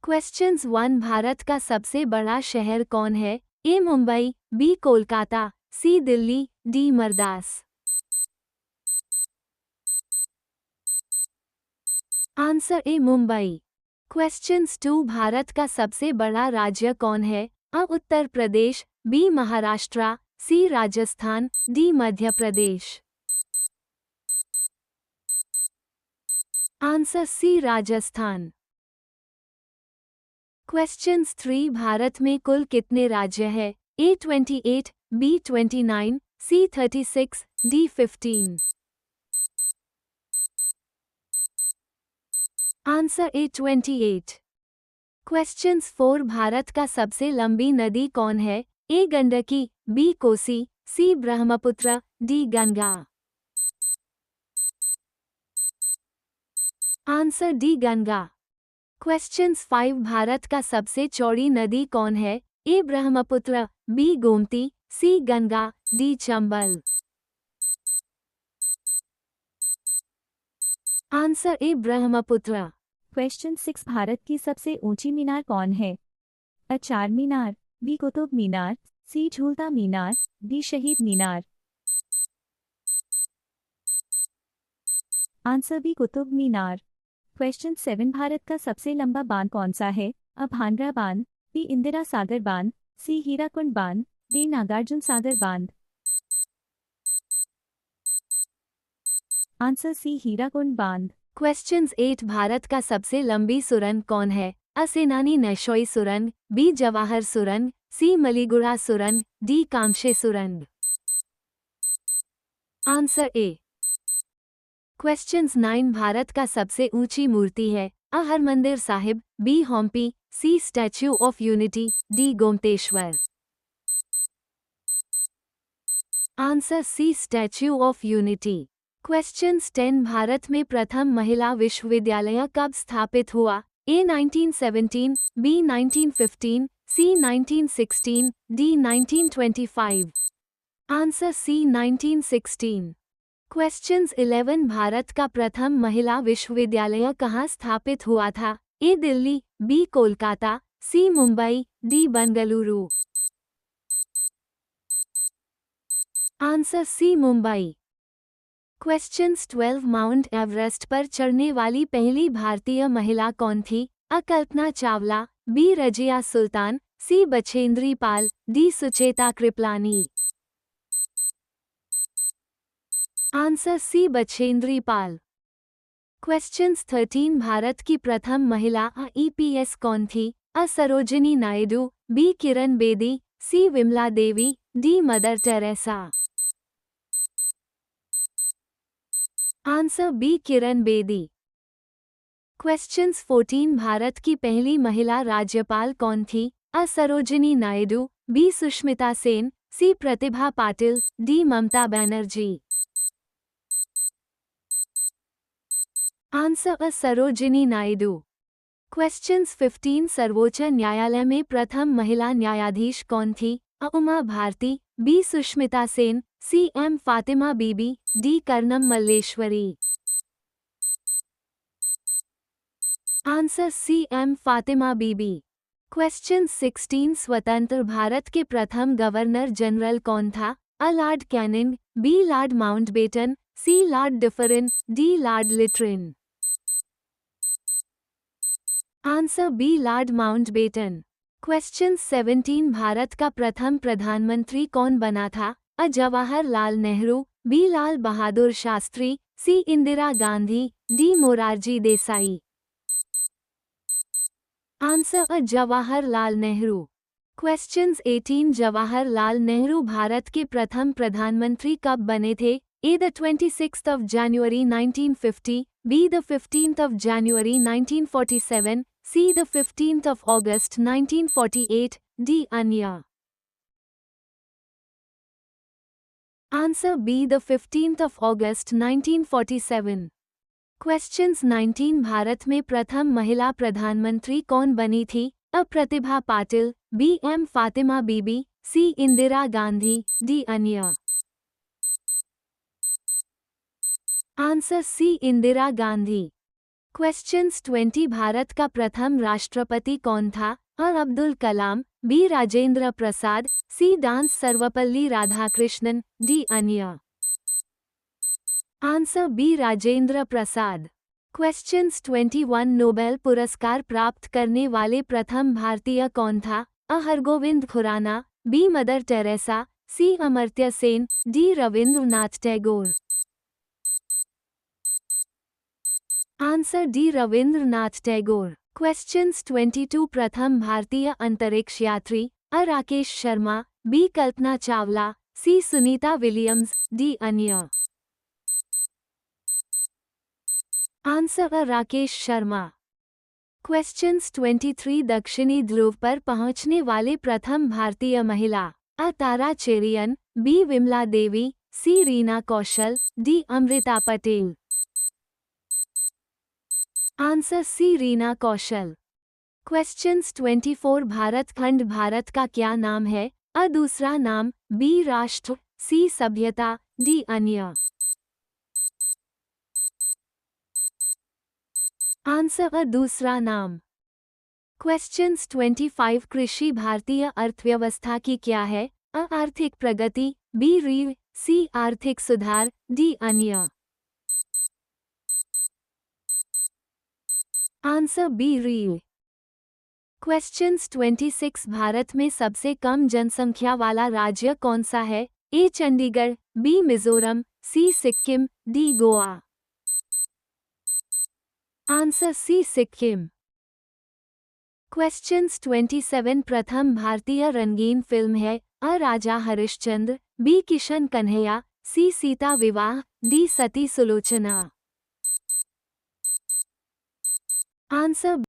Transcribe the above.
Questions 1 Bharat का सबसे बड़ा शहर कौन है? A Mumbai, B Kolkata, C Delhi, D Madras. Answer A Mumbai. Questions 2 Bharat का सबसे बड़ा राज्य कौन है? A Uttar Pradesh, B Maharashtra, C Rajasthan, D Madhya Pradesh. Answer C Rajasthan. Questions 3 Bharat में कुल कितने राज्य हैं? A 28, B 29, C 36, D 15। Answer A 28। Questions 4 Bharat का सबसे लंबी नदी कौन है? A Gandaki, B Kosi, C Brahmaputra, D Ganga. Answer D Ganga. Questions 5 Bharat का सबसे चौड़ी नदी कौन है? A Brahmaputra, B Gomti, C Ganga, D Chambal. Answer A Brahmaputra. Question 6 Bharat की सबसे ऊंची मीनार कौन है? अ चार मीनार, बी कुतुब मीनार, सी झूलता मीनार, डी शहीद मीनार। Answer B Qutub Minar. Question 7 Bharat का सबसे लंबा बांध कौन सा है? अ भांगरा बांध, बी इंदिरा सागर बांध, सी हीराकुंड बांध, डी नागार्जुन सागर बांध। आंसर सी हीराकुंड बांध। क्वेश्चंस 8 भारत का सबसे लंबी सुरंग कौन है? अ सेनानी नशोई सुरंग, बी जवाहर सुरंग, सी मलीगुड़ा सुरंग, डी कामशे सुरंग। Answer A. क्वेश्चंस 9 भारत का सबसे ऊंची मूर्ति है? A Harmandir Sahib, B Hampi, C Statue of Unity, D Gomateshwar. Answer C Statue of Unity. Questions 10 Bharat में प्रथम महिला विश्वविद्यालय कब स्थापित हुआ? A 1917, B 1915, C 1916, D 1925। Answer C 1916। Questions 11 Bharat का प्रथम महिला विश्वविद्यालय कहाँ स्थापित हुआ था? A Delhi, B Kolkata, C Mumbai, D Bengaluru. Answer C Mumbai. Questions 12 Mount Everest पर चढ़ने वाली पहली भारतीय महिला कौन थी? A Kalpana Chawla, B Razia Sultan, C Bachendri Pal, D Sucheta Kripalani. Answer C Bachendri Pal. Questions 13 Bharat की प्रथम महिला ईपीएस कौन थी? A Sarojini Naidu, B Kiran Bedi, C Vimla Devi, D Mother Teresa. Answer B Kiran Bedi. Questions 14 Bharat की पहली महिला राज्यपाल कौन थी? A Sarojini Naidu, B Sushmita Sen, C Pratibha Patil, D Mamata Banerjee. Answer A Sarojini Naidu. Questions 15 सर्वोच्च न्यायालय में प्रथम महिला न्यायाधीश कौन थी? A Uma Bharti, B Sushmita Sen, C M Fathima Beevi, D Karnam Malleswari. Answer C M Fathima Beevi. Question 16 स्वतंत्र भारत के प्रथम गवर्नर जनरल कौन था? A Lord Canning, B Lord Mountbatten, C Lord Dufferin, D Lord Lytton. Answer B Lord Mountbatten. Question 17 Bharat का प्रथम प्रधानमंत्री कौन बना था? A Jawaharlal Nehru, B Lal Bahadur Shastri, C Indira Gandhi, D Morarji Desai. Answer A Jawaharlal Nehru. Questions 18 Jawaharlal Nehru Bharat के प्रथम प्रधानमंत्री कब बने थे? A the 26th of January 1950, B the 15th of January 1947, C the 15th of August 1948, D अन्य। Answer B the 15th of August 1947। Questions 19 Bharat में प्रथम महिला प्रधानमंत्री कौन बनी थी? A Pratibha Patil, B M Fathima Beevi, C Indira Gandhi, D अन्य। Answer C Indira Gandhi. Questions 20 Bharat का प्रथम राष्ट्रपति कौन था? A Abdul Kalam, B Rajendra Prasad, C डांस सर्वपल्ली राधाकृष्णन, डी अन्य। Answer B Rajendra Prasad. Questions 21 Nobel पुरस्कार प्राप्त करने वाले प्रथम भारतीय कौन था? A Hargobind Khorana, B Mother Teresa, C Amartya Sen, D Rabindranath Tagore. Answer D Rabindranath Tagore. Questions 22 प्रथम भारतीय अंतरिक्ष यात्री? A Rakesh Sharma, B Kalpana Chawla, C Sunita Williams, D अन्य। Answer A Rakesh Sharma. Questions 23 दक्षिणी ध्रुव पर पहुंचने वाले प्रथम भारतीय महिला? A Tara Cherian, B Vimla Devi, C Reena Kaushal, D Amrita Patel. Answer C Reena Kaushal. Questions 24 Bharat खंड भारत का क्या नाम है? अ दूसरा नाम, बी राष्ट्र, सी सभ्यता, डी अन्य। आंसर अ दूसरा नाम। क्वेश्चंस 25 कृषि भारतीय अर्थव्यवस्था की क्या है? अ आर्थिक प्रगति, बी रीढ़, सी आर्थिक सुधार, डी अन्य। आंसर बी रीढ़। क्वेश्चंस 26 भारत में सबसे कम जनसंख्या वाला राज्य कौन सा है? A Chandigarh, B Mizoram, C Sikkim, D Goa. Answer C Sikkim. Questions 27 प्रथम भारतीय रंगीन फिल्म है? A Raja Harishchandra, B Kishan Kanhaiya, C Sita Vivah, D Sati Sulochana. Answer